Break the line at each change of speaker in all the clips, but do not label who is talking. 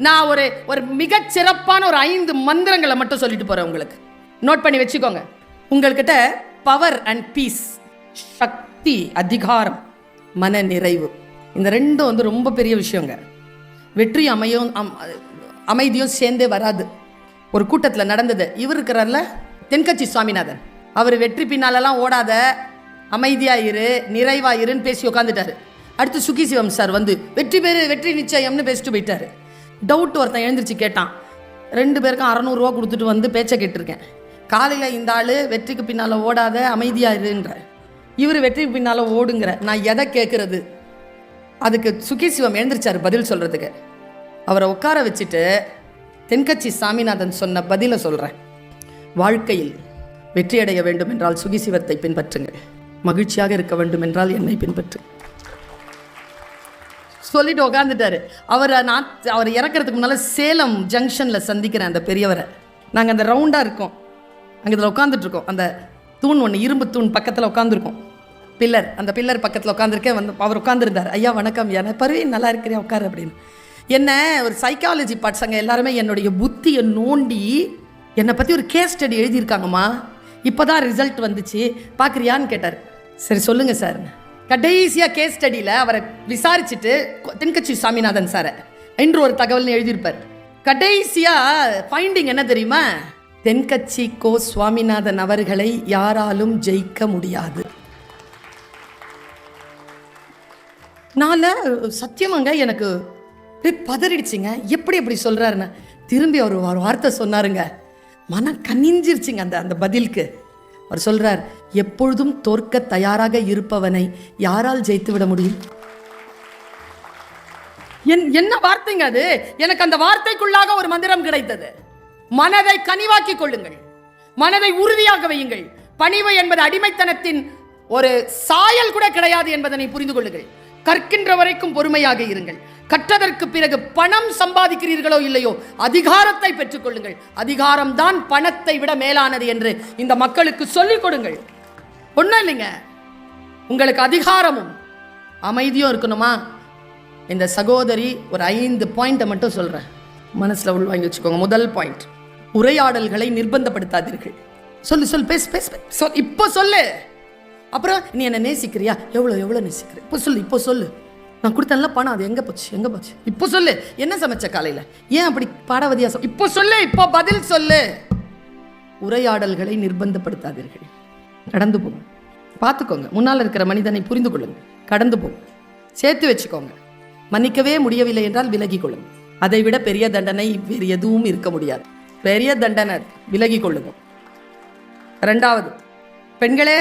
நான் ஒரு மிகச் சிறப்பான ஒரு 5 மந்திரங்களை மட்டும் சொல்லிட்டு போறேன். உங்களுக்கு நோட் பண்ணி வச்சுக்கோங்க. உங்கள்கிட்ட பவர் அண்ட் பீஸ், சக்தி, அதிகாரம், மன நிறைவு, இந்த ரெண்டும் வந்து ரொம்ப பெரிய விஷயங்க. வெற்றி அமைதியும் சேர்ந்தே வராது. ஒரு கூட்டத்தில் நடந்தது. இவர் இருக்கிறார்ல தென்கட்சி சுவாமிநாதன், அவர் வெற்றி பின்னாலெல்லாம் ஓடாத, அமைதியாயிரு, நிறைவாயிருன்னு பேசி உட்காந்துட்டாரு. அடுத்து சுகி சிவம் சார் வந்து வெற்றி நிச்சயம்னு பேசிட்டு போயிட்டாரு. டவுட் ஒருத்தன் எழுந்திரிச்சு கேட்டான். 2 பேருக்கும் 600 ரூபா கொடுத்துட்டு வந்து பேச்சை கேட்டிருக்கேன். காலையில் இந்த ஆள் வெற்றிக்கு பின்னால் ஓடாத, அமைதியாயிருன்ற, இவர் வெற்றிக்கு பின்னால் ஓடுங்கிற, நான் எதை கேட்குறது? அதுக்கு சுகி சிவம் எழுந்திரிச்சார் பதில் சொல்கிறதுக்கு. அவரை உட்கார வச்சுட்டு தென்கட்சி சாமிநாதன் சொன்ன பதிலை சொல்கிறேன். வாழ்க்கையில் வெற்றியடைய வேண்டும் என்றால் சுகி சிவத்தை பின்பற்றுங்கள், மகிழ்ச்சியாக இருக்க வேண்டும் என்றால் என்னை பின்பற்று சொல்லிட்டு உட்காந்துட்டாரு. அவர் இறக்கிறதுக்கு முன்னால் சேலம் ஜங்ஷனில் சந்திக்கிறேன் அந்த பெரியவரை. நாங்கள் அந்த ரவுண்டாக இருக்கோம், அங்கே இதில் உட்காந்துட்ருக்கோம். அந்த தூண் ஒன்று, இரும்பு தூண் பக்கத்தில் உட்காந்துருக்கோம், பில்லர், அந்த பில்லர் பக்கத்தில் உட்காந்துருக்கேன். வந்து அவர் உட்காந்துருந்தார். ஐயா வணக்கம், என்ன பருவி நல்லா இருக்கிறேன் உட்காரு அப்படின்னு. என்ன ஒரு சைக்காலஜி பசங்க எல்லாருமே என்னுடைய புத்தியை நோண்டி என்னை பற்றி ஒரு கேஸ் ஸ்டடி எழுதியிருக்காங்கம்மா, இப்போ தான் ரிசல்ட் வந்துச்சு, பார்க்குறியான்னு கேட்டார். சரி சொல்லுங்கள் சார். கடைசியாக கேஸ் ஸ்டடியில் அவரை விசாரிச்சுட்டு தென்கட்சி சாமிநாதன் சாரை என்று ஒரு தகவல்னு எழுதியிருப்பார். கடைசியாக ஃபைண்டிங் என்ன தெரியுமா? தென்கட்சி கோ சுவாமிநாதன் அவர்களை யாராலும் ஜெயிக்க முடியாது. நான் சத்தியமாங்க எனக்கு பதறிடுச்சிங்க. எப்படி சொல்கிறாருன்னு திரும்பி அவர் ஒரு வார்த்தை சொன்னாருங்க, மனம் கனிஞ்சிருச்சுங்க அந்த பதிலுக்கு. அவர் சொல்றார், எப்பொழுதும் தோற்க தயாராக இருப்பவனை யாரால் ஜெயித்து விட முடியும்? என்ன வார்த்தைங்க அது? எனக்கு அந்த வார்த்தைக்குள்ளாக ஒரு மந்திரம் கிடைத்தது. மனதை கனிவாக்கி கொள்ளுங்கள், மனதை உறுதியாக வையுங்கள். பணிவு என்பது அடிமைத்தனத்தின் ஒரு சாயல் கூட கிடையாது என்பதனை புரிந்து கொள்ளுங்கள். கற்கின்ற வரைக்கும் பொறுமையாக இருங்கள். கற்றதற்கு பிறகு பணம் சம்பாதிக்கிறீர்களோ இல்லையோ, அதிகாரத்தை பெற்றுக் கொள்ளுங்கள். அதிகாரம் தான் பணத்தை விட மேலானது என்று இந்த மக்களுக்கு சொல்லிக் கொடுங்கள். ஒன்றும் இல்லைங்க, உங்களுக்கு அதிகாரமும் அமைதியும் இருக்கணுமா? இந்த சகோதரி ஒரு 5 பாயிண்ட்டை மட்டும் சொல்றேன், மனசுல உள்வாங்கி வச்சுக்கோங்க. முதல் பாயிண்ட், உரையாடல்களை நிர்பந்தப்படுத்தாதீர்கள். சொல்லு பேசு. இப்போ சொல்லு. அப்புறம் நீ என்ன நேசிக்கிறியா? எவ்வளோ நேசிக்கிறேன்? இப்போ சொல்லு. நான் கொடுத்தேன்ல பணம், அது எங்கே போச்சு? இப்போ சொல்லு. என்ன சமைச்ச காலையில்? ஏன் அப்படி பாடாவதியா? இப்போ சொல்லு, இப்போ பதில் சொல்லு. உரையாடல்களை நிர்பந்தப்படுத்தாதீர்கள். கடந்து போங்க, பார்த்துக்கோங்க. முன்னால் இருக்கிற மனிதனை புரிந்து கொள்ளுங்க, கடந்து போங்க, சேர்த்து வச்சுக்கோங்க. மன்னிக்கவே முடியவில்லை என்றால் விலகி கொள்ளுங்க. அதை விட பெரிய தண்டனை வேறு எதுவும் இருக்க முடியாது. பெரிய தண்டனை, விலகி கொள்ளுங்க. 2வது, பெண்களே,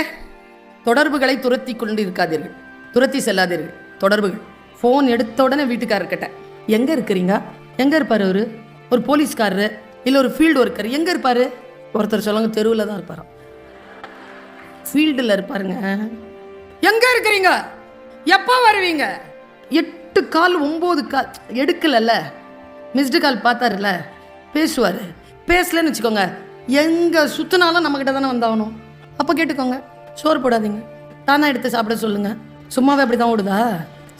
தொடர்புகளை துரத்தி கொண்டு இருக்காதீர்கள், துரத்தி செல்லாதீர்கள். தொடர்புகள், ஃபோன் எடுத்த உடனே வீட்டுக்காரர்கிட்ட எங்கே இருக்கிறீங்க? எங்கே இருப்பார் அவரு? ஒரு போலீஸ்காரரு இல்லை ஒரு ஃபீல்டு ஒர்க்கர் எங்கே இருப்பார்? ஒருத்தர் சொல்லுங்க, தெருவில் தான் இருப்பாராம், ஃபீல்டில் இருப்பாருங்க. எங்கே இருக்கிறீங்க? எப்போ வருவீங்க? 8 கால் 9 கால் எடுக்கலல்ல, மிஸ்டு கால் பார்த்தாருல்ல, பேசுவார். பேசலன்னு வச்சுக்கோங்க, எங்கே சுற்றினாலும் நம்மக்கிட்ட தானே வந்தாகணும். அப்போ கேட்டுக்கோங்க, சோறு போடாதீங்க, தானா எடுத்து சாப்பிட சொல்லுங்கள். சும்மாவே அப்படி தான் ஓடுதா?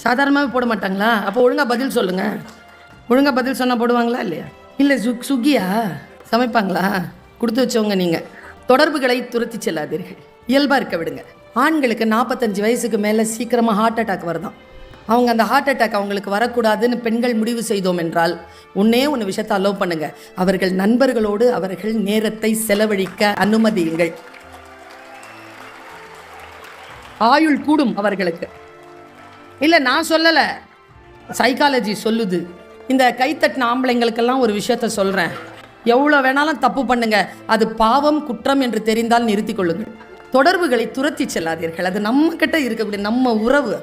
சாதாரணமாகவே போட மாட்டாங்களா? அப்போ ஒழுங்காக பதில் சொல்லுங்கள். ஒழுங்காக பதில் சொன்னால் போடுவாங்களா இல்லையா? இல்லை சுகியா சமைப்பாங்களா? கொடுத்து வச்சவங்க நீங்கள். தொடர்புகளை துரத்தி செல்லாதீர்கள், இயல்பாக இருக்க விடுங்க. ஆண்களுக்கு 45 வயசுக்கு மேலே சீக்கிரமாக ஹார்ட் அட்டாக் வருதான். அவங்க அந்த ஹார்ட் அட்டாக் அவங்களுக்கு வரக்கூடாதுன்னு பெண்கள் முடிவு செய்தோம் என்றால் ஒன்று விஷயத்தை அலோவ் பண்ணுங்க. அவர்கள் நண்பர்களோடு அவர்கள் நேரத்தை செலவழிக்க அனுமதியுங்கள். ஆயுள் கூடும் அவர்களுக்கு. இல்லை நான் சொல்லலை, சைக்காலஜி சொல்லுது. இந்த கைத்தட்டின ஆம்பளைங்களுக்கெல்லாம் ஒரு விஷயத்த சொல்கிறேன், எவ்வளோ வேணாலும் தப்பு பண்ணுங்க, அது பாவம் குற்றம் என்று தெரிந்தால் நிறுத்தி கொள்ளுங்கள். தொடர்புகளை துரத்தி செல்லாதீர்கள். அது நம்ம கிட்ட இருக்கக்கூடிய நம்ம உறவு.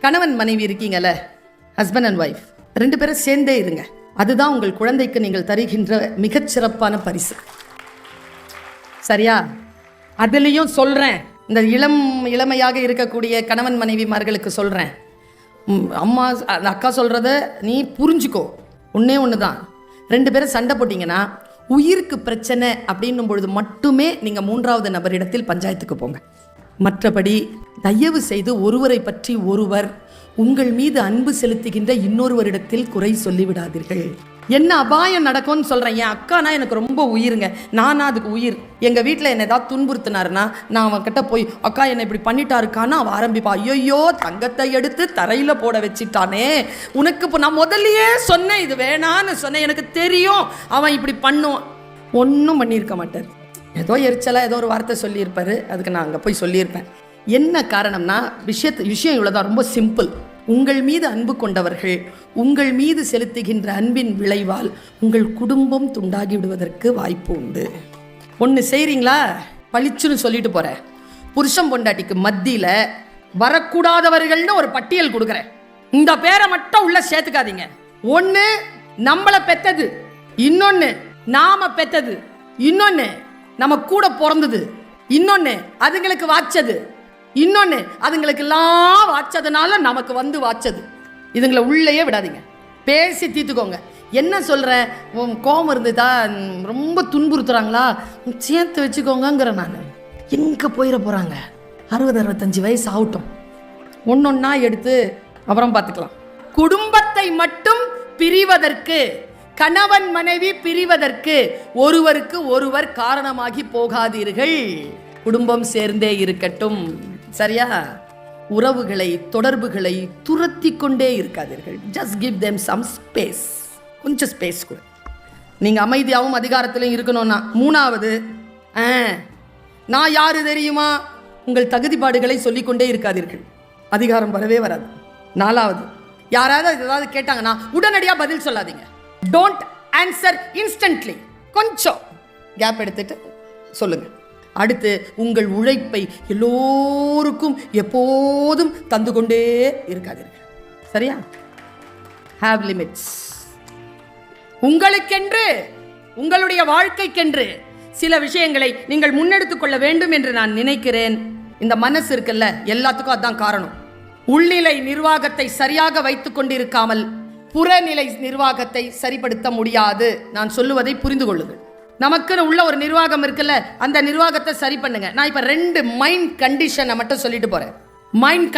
கணவன் மனைவி இருக்கீங்கல்ல, ஹஸ்பண்ட் அண்ட் ஒய்ஃப், 2 பேரும் சேர்ந்தே இருங்க. அதுதான் உங்கள் குழந்தைக்கு நீங்கள் தருகின்ற மிகச்சிறப்பான பரிசு. சரியா? அதுலேயும் சொல்கிறேன், இந்த இளமையாக இருக்கக்கூடிய கணவன் மனைவிமார்களுக்கு சொல்கிறேன், அம்மா அக்கா சொல்கிறத நீ புரிஞ்சுக்கோ. ஒன்று தான், 2 பேரும் சண்டை போட்டிங்கன்னா உயிருக்கு பிரச்சனை அப்படின்னும் பொழுது மட்டுமே நீங்கள் 3வது நபரிடத்தில் பஞ்சாயத்துக்கு போங்க. மற்றபடி தயவு செய்து ஒருவரை பற்றி ஒருவர் உங்கள் மீது அன்பு செலுத்துகின்ற இன்னொருவரிடத்தில் குறை சொல்லிவிடாதீர்கள். என்ன அபாயம் நடக்கும்னு சொல்கிறேன். என் அக்கானா எனக்கு ரொம்ப உயிருங்க, நானா அதுக்கு உயிர். எங்கள் வீட்டில் என்னை ஏதாவது துன்புறுத்தினாருன்னா நான் அவன்கிட்ட போய் அக்கா என்னை இப்படி பண்ணிட்டாருக்கான்னு அவன் ஆரம்பிப்பா. ஐயோ தங்கத்தை எடுத்து தரையில் போட வச்சிட்டானே உனக்கு. இப்போ நான் முதல்லையே சொன்னேன் இது வேணான்னு சொன்னேன், எனக்கு தெரியும் அவன் இப்படி பண்ணும். ஒன்றும் பண்ணியிருக்க மாட்டார், ஏதோ எரிச்சலாக ஏதோ ஒரு வார்த்தை சொல்லியிருப்பார், அதுக்கு நான் அங்கே போய் சொல்லியிருப்பேன். என்ன காரணம்னா விஷயம் இவ்வளோதான், ரொம்ப சிம்பிள். உங்கள் மீது அன்பு கொண்டவர்கள் உங்கள் மீது செலுத்துகின்ற அன்பின் விளைவால் உங்கள் குடும்பம் துண்டாகி விடுவதற்கு வாய்ப்பு உண்டு. ஒன்று செய்கிறீங்களா, பளிச்சுன்னு சொல்லிட்டு போகிறேன். புருஷன் பொண்டாட்டிக்கு மத்தியில் வரக்கூடாதவர்கள்னு ஒரு பட்டியல் கொடுக்குறேன், இந்த பேரை மட்டும் உள்ள சேர்த்துக்காதீங்க. ஒன்று நம்மளை பெத்தது, இன்னொன்று நாம பெத்தது, இன்னொன்று நம்ம கூட பிறந்தது, இன்னொன்று அதுங்களுக்கு வாச்சது, இன்னொன்று அதுங்களுக்கு எல்லாம் வாச்சதுனால நமக்கு வந்து வாச்சது. இதுங்களை உள்ளேயே விடாதீங்க, பேசி தீர்த்துக்கோங்க. என்ன சொல்கிற, கோபம் இருந்துதா, ரொம்ப துன்புறுத்துறாங்களா, சேர்த்து வச்சுக்கோங்கிற. நான் எங்கே போயிட போகிறாங்க, 60-65 வயசு ஆகட்டும், ஒன்றொன்னா எடுத்து அப்புறம் பார்த்துக்கலாம். குடும்பத்தை மட்டும் பிரிவதற்கு, கணவன் மனைவி பிரிவதற்கு ஒருவருக்கு ஒருவர் காரணமாகி போகாதீர்கள். குடும்பம் சேர்ந்தே இருக்கட்டும், சரியா? உறவுகளை தொடர்புகளை துரத்தி கொண்டே இருக்காதீர்கள். Just give them some space, கொஞ்சம் ஸ்பேஸ் கூட. நீங்கள் அமைதியாகவும் அதிகாரத்திலையும் இருக்கணும்னா. மூணாவது, நான் யாரு தெரியுமா, உங்கள் தகுதிப்பாடுகளை சொல்லிக்கொண்டே இருக்காதீர்கள், அதிகாரம் வரவே வராது. நாலாவது, யாராவது ஏதாவது கேட்டாங்கன்னா உடனடியாக பதில் சொல்லாதீங்க. டோன்ட் ஆன்சர் இன்ஸ்டன்ட்லி, கொஞ்சம் கேப் எடுத்துட்டு சொல்லுங்க. அடுத்து, உங்கள் உழைப்பை எல்லோருக்கும் எப்போதும் தந்து கொண்டே இருக்காதீர்கள், சரியா? Have limits. உங்களுக்கென்று, உங்களுடைய வாழ்க்கைக்கென்று சில விஷயங்களை நீங்கள் முன்னெடுத்துக் கொள்ள வேண்டும் என்று நான் நினைக்கிறேன். இந்த மனசு இருக்குல்ல, எல்லாத்துக்கும் அதுதான் காரணம். உள்நிலை நிர்வாகத்தை சரியாக வைத்துக் கொண்டிருக்காமல் புறநிலை நிர்வாகத்தை சரிப்படுத்த முடியாது. நான் சொல்லுவதை புரிந்து கொள்ளுங்கள். நமக்குன்னு உள்ள ஒரு நிர்வாகம் இருக்குல்ல, அந்த நிர்வாகத்தை சரி பண்ணுங்க. நான் இப்போ 2 மைண்ட் கண்டிஷனை மட்டும் சொல்லிட்டு போறேன். மைண்ட்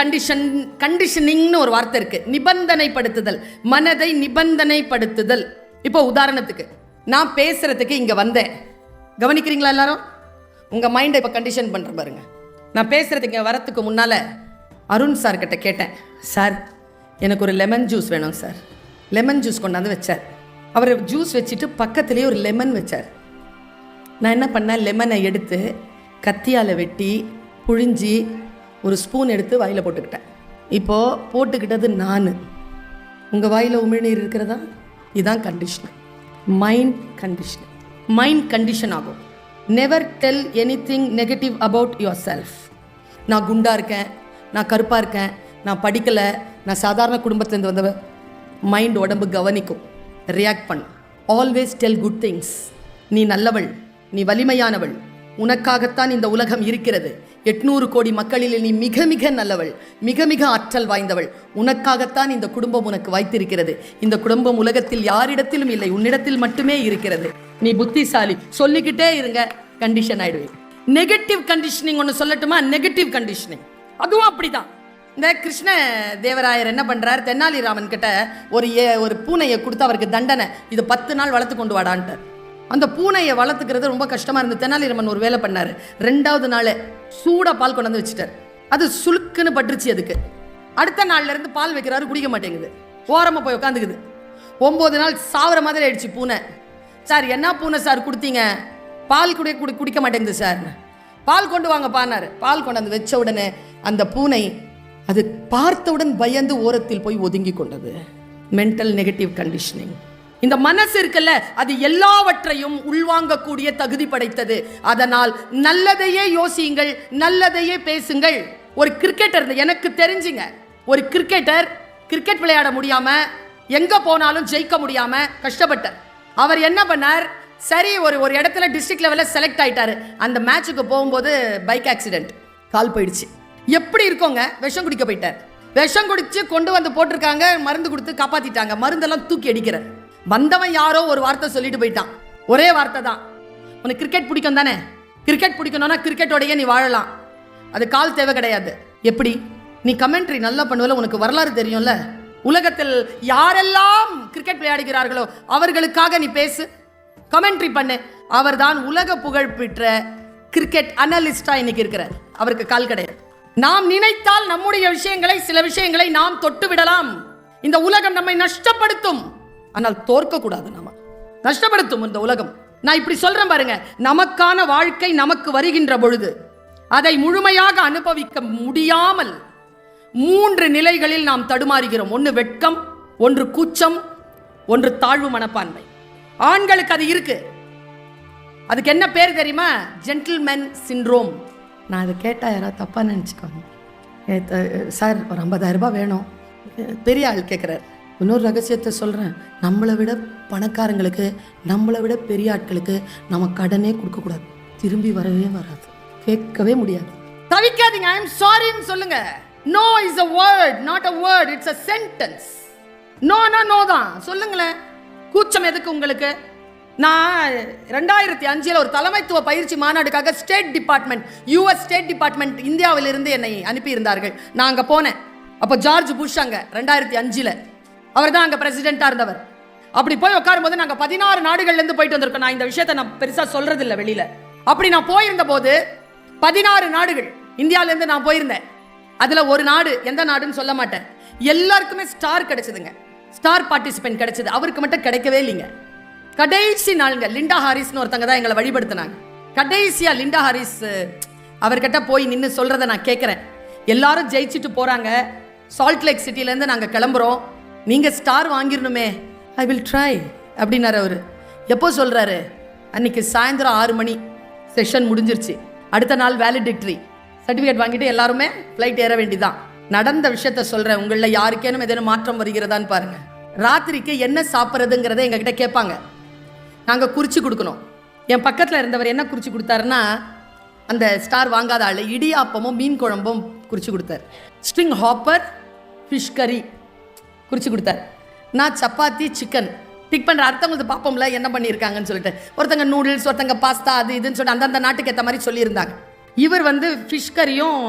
கண்டிஷனிங்னு ஒரு வார்த்தை இருக்கு, நிபந்தனைப்படுத்துதல், மனதை நிபந்தனைப்படுத்துதல். இப்போ உதாரணத்துக்கு, நான் பேசுறதுக்கு இங்க வந்தேன், கவனிக்கிறீங்களா எல்லாரும்? உங்க மைண்டை இப்போ கண்டிஷன் பண்ற பாருங்க. நான் பேசுறதுக்கு இங்க வரத்துக்கு முன்னால அருண் சார் கிட்ட கேட்டேன், சார் எனக்கு ஒரு லெமன் ஜூஸ் வேணும் சார். லெமன் ஜூஸ் கொண்டாந்து வச்சார். அவர் ஜூஸ் வச்சுட்டு பக்கத்துலேயே ஒரு லெமன் வச்சார். நான் என்ன பண்ணேன், லெமனை எடுத்து கத்தியால் வெட்டி புழிஞ்சி ஒரு ஸ்பூன் எடுத்து வாயில் போட்டுக்கிட்டேன். இப்போது போட்டுக்கிட்டது நான், உங்கள் வாயில் உமிழ்நீர் இருக்கிறதா? இதுதான் condition, mind condition. Mind condition ஆகும். Never tell anything negative about yourself. நான் குண்டாக இருக்கேன், நான் கருப்பாக இருக்கேன், நான் படிக்கலை, நான் சாதாரண குடும்பத்துலேருந்து வந்தவ. மைண்ட் உடம்பு கவனிக்கும், ரியாக்ட் பண்ணு. Always tell good things. நீ நல்லவள், நீ வலிமையானவள், உனக்காகத்தான் இந்த உலகம் இருக்கிறது. 800 கோடி மக்களில் நீ மிக மிக நல்லவள், மிக மிக ஆற்றல் வாய்ந்தவள், உனக்காகத்தான் இந்த குடும்பம் உனக்கு வைத்திருக்கிறது. இந்த குடும்பம் உலகத்தில் யாரிடத்திலும் இல்லை, உன்னிடத்தில் மட்டுமே இருக்கிறது. நீ புத்திசாலி, சொல்லிக்கிட்டே இருங்க, கண்டிஷன் ஆயிடுவேன். நெகட்டிவ் கண்டிஷனிங் ஒன்று சொல்லட்டுமா? நெகட்டிவ் கண்டிஷனிங் அதுவும் அப்படிதான். இந்த கிருஷ்ண தேவராயர் என்ன பண்றார், தென்னாலிராமன் கிட்ட ஒரு பூனையை கொடுத்து அவருக்கு தண்டனை, இது 10 நாள் வளர்த்து கொண்டு வாடான்ட்டு. அந்த பூனையை வளர்த்துக்கிறது ரொம்ப கஷ்டமா இருந்து தென்னாலிராமன் ஒரு வேலை பண்ணாரு. 2வது நாள் சூடா பால் கொண்டு வந்து வச்சுட்டார். அது சுளுக்குன்னு பட்டுருச்சு. அதுக்கு அடுத்த நாள்ல இருந்து பால் வைக்கிறாரு, குடிக்க மாட்டேங்குது, ஓரமா போய் உட்காந்துக்குது. 9 நாள் சாவர மாதிரி ஆயிடுச்சு பூனை. சார் என்ன பூனை சார் கொடுத்தீங்க? பால் குடிக்க மாட்டேங்குது சார். பால் கொண்டு வாங்க பானாரு. பால் கொண்டு வந்து வச்ச உடனே அந்த பூனை அது பார்த்தவுடன் பயந்து ஓரத்தில் போய் ஒதுங்கி கொண்டது. Mental negative conditioning. இந்த மனசு இருக்குல்ல, அது எல்லாவற்றையும் உள்வாங்கக்கூடிய தகுதி படைத்தது. அதனால் நல்லதையே யோசியுங்கள், நல்லதையே பேசுங்கள். ஒரு கிரிக்கெட்டர், எனக்கு தெரிஞ்சுங்க, ஒரு கிரிக்கெட்டர் கிரிக்கெட் விளையாட முடியாம எங்க போனாலும் ஜெயிக்க முடியாம கஷ்டப்பட்டார். அவர் என்ன பண்ணார், சரி ஒரு இடத்துல டிஸ்ட்ரிக்ட் லெவல்ல செலக்ட் ஆயிட்டாரு. அந்த மேட்சுக்கு போகும்போது பைக் ஆக்சிடென்ட், கால் போயிடுச்சு. எப்படி இருக்கோங்க, விஷம் குடிக்க போயிட்டார். விஷம் குடிச்சு கொண்டு வந்து போட்டிருக்காங்க, மருந்து கொடுத்து காப்பாத்திட்டாங்க. மருந்தெல்லாம் தூக்கி அடிக்கிறார். வந்தவன் யாரோ ஒரு வார்த்தை சொல்லிட்டு போயிட்டான், ஒரே வார்த்தை தான், உனக்கு கிரிக்கெட் பிடிக்கும் தானே, கிரிக்கெட் பிடிக்கணும்னா கிரிக்கெட்டோடையே நீ வாழலாம், அது கால் தேவை கிடையாது. எப்படி நீ கமெண்ட்ரி நல்லா பண்ணுவல, உனக்கு வரலாறு தெரியும்ல, உலகத்தில் யாரெல்லாம் கிரிக்கெட் விளையாடுகிறார்களோ அவர்களுக்காக நீ பேசு, கமெண்ட்ரி பண்ணு. அவர்தான் உலக புகழ் பெற்ற கிரிக்கெட் அனலிஸ்டா இன்னைக்கு இருக்கிறார். அவருக்கு கால் கிடையாது. நாம் நினைத்தால் நம்முடைய விஷயங்களை, சில விஷயங்களை நாம் தொட்டு விடலாம். இந்த உலகம் நம்மை நஷ்டப்படுத்தும், ஆனால் தோற்க கூடாது. நம்ம நஷ்டப்படுத்தும் இந்த உலகம். நான் இப்படி சொல்றேன் பாருங்க, நமக்கான வாழ்க்கை நமக்கு வருகின்ற பொழுது அதை முழுமையாக அனுபவிக்க முடியாமல் 3 நிலைகளில் நாம் தடுமாறுகிறோம். ஒன்று வெட்கம், ஒன்று கூச்சம், ஒன்று தாழ்வு மனப்பான்மை. ஆண்களுக்கு அது இருக்கு. அதுக்கு என்ன பேர் தெரியுமா? Gentleman syndrome. நான் அதை கேட்டால் யாராவது தப்பாக நினச்சிக்கோங்க. சார் ஒரு 50,000 ரூபாய் வேணும். பெரிய ஆள் கேட்குறாரு. இன்னொரு ரகசியத்தை சொல்கிறேன், நம்மளை விட பணக்காரங்களுக்கு, நம்மளை விட பெரிய ஆட்களுக்கு நம்ம கடனே கொடுக்கக்கூடாது. திரும்பி வரவே வராது, கேட்கவே முடியாது. தவிக்காதீங்க. ஐ எம் சாரின்னு சொல்லுங்க. No is a word, not a word, it's a sentence. No தான் சொல்லுங்களேன். கூச்சம் எதுக்கு உங்களுக்கு? நான் 2005 ஒரு தலைமைத்துவ பயிற்சி மாநாடுக்காக state department, US state department இந்தியாவிலிருந்து என்னை அனுப்பியிருந்தார்கள். நான் அங்கே போனேன். அப்போ ஜார்ஜ் புஷ் அங்கே 2005 அவர் தான் அங்கே பிரசிடென்ட்டாக இருந்தவர். அப்படி போய் உட்காரும் போது நாங்கள் 16 நாடுகள்லேருந்து போயிட்டு வந்திருக்கோம். நான் இந்த விஷயத்தை நான் பெருசாக சொல்றது இல்லை வெளியில. அப்படி நான் போயிருந்த போது 16 நாடுகள் இந்தியாவிலேருந்து நான் போயிருந்தேன். அதில் ஒரு நாடு, எந்த நாடுன்னு சொல்ல மாட்டேன், எல்லாருக்குமே ஸ்டார் கிடைச்சதுங்க. ஸ்டார் பார்ட்டிசிபென்ட் கிடைச்சது. அவருக்கு மட்டும் கிடைக்கவே இல்லைங்க. கடைசி நாளுங்க லிண்டா ஹாரிஸ்னு ஒருத்தங்க தான் எங்களை வழிபடுத்தினாங்க. கடைசியா லிண்டா ஹாரிஸ் அவர்கிட்ட போய் நின்று சொல்றதை நான் கேட்குறேன். எல்லாரும் ஜெயிச்சுட்டு போறாங்க. சால்ட் லேக் சிட்டிலேருந்து நாங்கள் கிளம்புறோம். நீங்கள் ஸ்டார் வாங்கிடணுமே. ஐ வில் ட்ரை அப்படின்னாரு அவர். எப்போ சொல்கிறாரு? அன்னைக்கு சாயந்தரம் 6 மணி செஷன் முடிஞ்சிருச்சு. அடுத்த நாள் வேலிடிக்டரி சர்டிஃபிகேட் வாங்கிட்டு எல்லாருமே ஃப்ளைட் ஏற வேண்டிதான். நடந்த விஷயத்த சொல்கிறேன். உங்களில் யாருக்கேனும் ஏதேனும் மாற்றம் வருகிறதான்னு பாருங்க. ராத்திரிக்கு என்ன சாப்பிட்றதுங்கிறத எங்ககிட்ட கேட்பாங்க. நாங்கள் குறித்து கொடுக்கணும். என் பக்கத்தில் இருந்தவர் என்ன குறித்து கொடுத்தாருன்னா, அந்த ஸ்டார் வாங்காத ஆள் இடியாப்பமும் மீன் குழம்பும் குறித்து கொடுத்தார். ஸ்ட்ரிங் ஹாப்பர், ஃபிஷ் கறி குறித்து கொடுத்தார். நான் சப்பாத்தி, சிக்கன் டிக் பண்ணுற. அடுத்தவங்களுக்கு பார்ப்போம்ல என்ன பண்ணியிருக்காங்கன்னு சொல்லிட்டு. ஒருத்தங்க நூடுல்ஸ், ஒருத்தங்க பாஸ்தா, அது இதுன்னு சொல்லிட்டு அந்தந்த நாட்டுக்கு ஏற்ற மாதிரி சொல்லியிருந்தாங்க. இவர் ஃபிஷ் கறியும்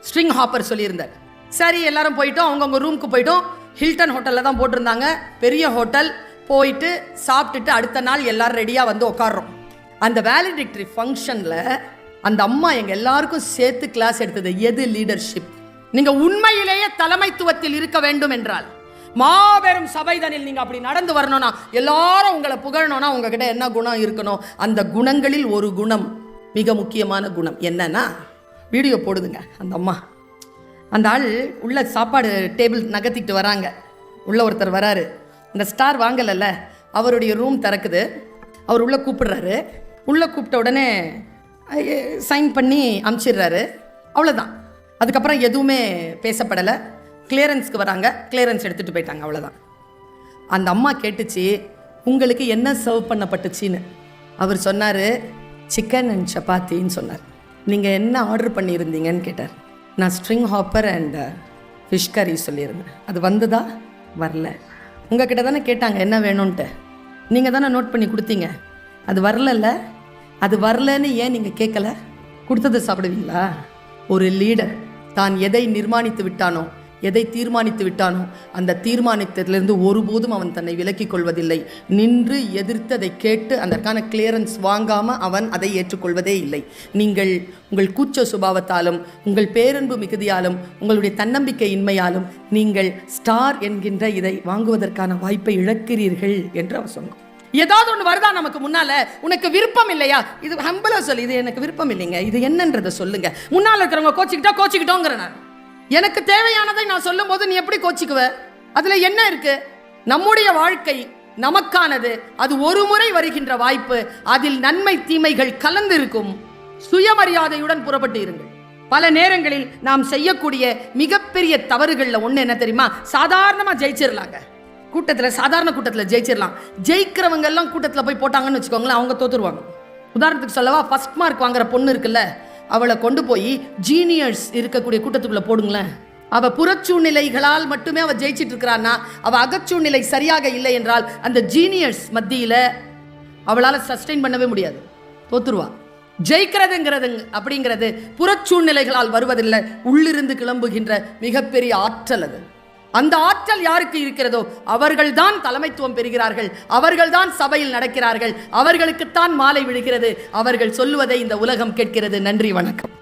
ஸ்ட்ரிங் ஹாப்பர் சொல்லியிருந்தார். சரி, எல்லாரும் போயிட்டோம். அவங்கவுங்க ரூமுக்கு போயிட்டோம். ஹில்டன் ஹோட்டலில் தான் போட்டிருந்தாங்க, பெரிய ஹோட்டல். போயிட்டு சாப்பிட்டுட்டு அடுத்த நாள் எல்லாரும் ரெடியாக வந்து உட்காடுறோம். அந்த வேலிடிக்டரி ஃபங்க்ஷனில் அந்த அம்மா எங்கள் எல்லாருக்கும் சேர்த்து கிளாஸ் எடுத்தது. எது லீடர்ஷிப்? நீங்கள் உண்மையிலேயே தலைமைத்துவத்தில் இருக்க வேண்டும் என்றால், மாபெரும் சபைதனில் நீங்கள் அப்படி நடந்து வரணும்னா, எல்லாரும் உங்களை புகழணும்னா, உங்ககிட்ட என்ன குணம் இருக்கணும்? அந்த குணங்களில் ஒரு குணம், மிக முக்கியமான குணம் என்னன்னா, வீடியோ போடுதுங்க அந்த அம்மா. அந்த ஆள் உள்ள சாப்பாடு டேபிள் நகர்த்திட்டு வராங்க. உள்ள ஒருத்தர் வராரு. இந்த ஸ்டார் வாங்கலைல்ல, அவருடைய ரூம் திறக்குது. அவர் உள்ளே கூப்பிடுறாரு. உள்ளே கூப்பிட்ட உடனே சைன் பண்ணி அனுப்பிச்சிடுறாரு. அவ்வளோதான். அதுக்கப்புறம் எதுவுமே பேசப்படலை. கிளியரன்ஸ்க்கு வராங்க, கிளியரன்ஸ் எடுத்துகிட்டு போயிட்டாங்க. அவ்வளோதான். அந்த அம்மா கேட்டுச்சு, உங்களுக்கு என்ன சர்வ் பண்ணப்பட்டுச்சின்னு. அவர் சொன்னார், சிக்கன் அண்ட் சப்பாத்தின்னு சொன்னார். நீங்கள் என்ன ஆர்டர் பண்ணியிருந்தீங்கன்னு கேட்டார். நான் ஸ்ட்ரிங் ஹாப்பர் அண்ட் ஃபிஷ் கறி சொல்லியிருந்தேன். அது வந்ததா? வரல. உங்ககிட்ட தானே கேட்டாங்க என்ன வேணும்ன்ட்டு, நீங்கள் தானே நோட் பண்ணி கொடுத்தீங்க. அது வரலல்ல, அது வரலன்னு ஏன் நீங்கள் கேட்கல? கொடுத்ததை சாப்பிடுவீங்களா? ஒரு லீடர் தான் எதை நிர்மாணித்து விட்டானோ, எதை தீர்மானித்து விட்டானோ, அந்த தீர்மானித்ததிலிருந்து ஒருபோதும் அவன் தன்னை விலக்கிக் கொள்வதில்லை. நின்று எதிர்த்து அதை கேட்டு அதற்கான கிளியரன்ஸ் வாங்காமல் அவன் அதை ஏற்றுக்கொள்வதே இல்லை. நீங்கள் உங்கள் கூச்ச சுபாவத்தாலும், உங்கள் பேரன்பு மிகுதியாலும், உங்களுடைய தன்னம்பிக்கை இன்மையாலும் நீங்கள் ஸ்டார் என்கின்ற இதை வாங்குவதற்கான வாய்ப்பை இழக்கிறீர்கள் என்று அவர் சொன்னார். ஏதாவது ஒன்று வருதா நமக்கு முன்னால, உனக்கு விருப்பம் இல்லையா? இது ஹம்பலா சொல்லு, இது எனக்கு விருப்பம் இல்லைங்க, இது என்னன்றதை சொல்லுங்க. முன்னால் இருக்கிறவங்க கோச்சிக்கிட்டோங்கிற நான், எனக்கு தேவையானதை நான் சொல்லும் போது நீ எப்படி கோச்சிக்குவ? அதுல என்ன இருக்கு? நம்முடைய வாழ்க்கை நமக்கானது. அது ஒரு முறை வருகின்ற வாய்ப்பு. அதில் நன்மை தீமைகள் கலந்து இருக்கும். சுயமரியாதையுடன் புறப்பட்டு இருங்கள். பல நேரங்களில் நாம் செய்யக்கூடிய மிகப்பெரிய தவறுகள்ல ஒண்ணு என்ன தெரியுமா? சாதாரணமா ஜெயிச்சிடலாங்க. சாதாரண கூட்டத்தில் ஜெயிச்சிடலாம். ஜெயிக்கிறவங்க எல்லாம் கூட்டத்தில் போய் போட்டாங்கன்னு வச்சுக்கோங்களேன், அவங்க தோத்துருவாங்க. உதாரணத்துக்கு சொல்லவா, ஃபர்ஸ்ட் மார்க் வாங்குற பொண்ணு இருக்குல்ல, அவளை கொண்டு போய் ஜீனியர்ஸ் இருக்கக்கூடிய கூட்டத்துக்குள்ள போடுங்களேன். அவ புறச்சூழ்நிலைகளால் மட்டுமே அவ ஜெயிச்சிட்டு இருக்கிறான்னா, அவ அகச்சூழ்நிலை சரியாக இல்லை என்றால் அந்த ஜீனியர்ஸ் மத்தியில அவளால சஸ்டெயின் பண்ணவே முடியாது, தோத்துருவா. ஜெயிக்கிறதுங்கிறது அப்படிங்கிறது புறச்சூழ்நிலைகளால் வருவதில்லை, உள்ளிருந்து கிளம்புகின்ற மிகப்பெரிய ஆற்றல். அது அந்த ஆற்றல் யாருக்கு இருக்கிறதோ அவர்கள்தான் தலைமைத்துவம் பெறுகிறார்கள், அவர்கள்தான் சபையில் நடக்கிறார்கள், அவர்களுக்குத்தான் மாலை விழுகிறது, அவர்கள் சொல்லுவதை இந்த உலகம் கேட்கிறது. நன்றி, வணக்கம்.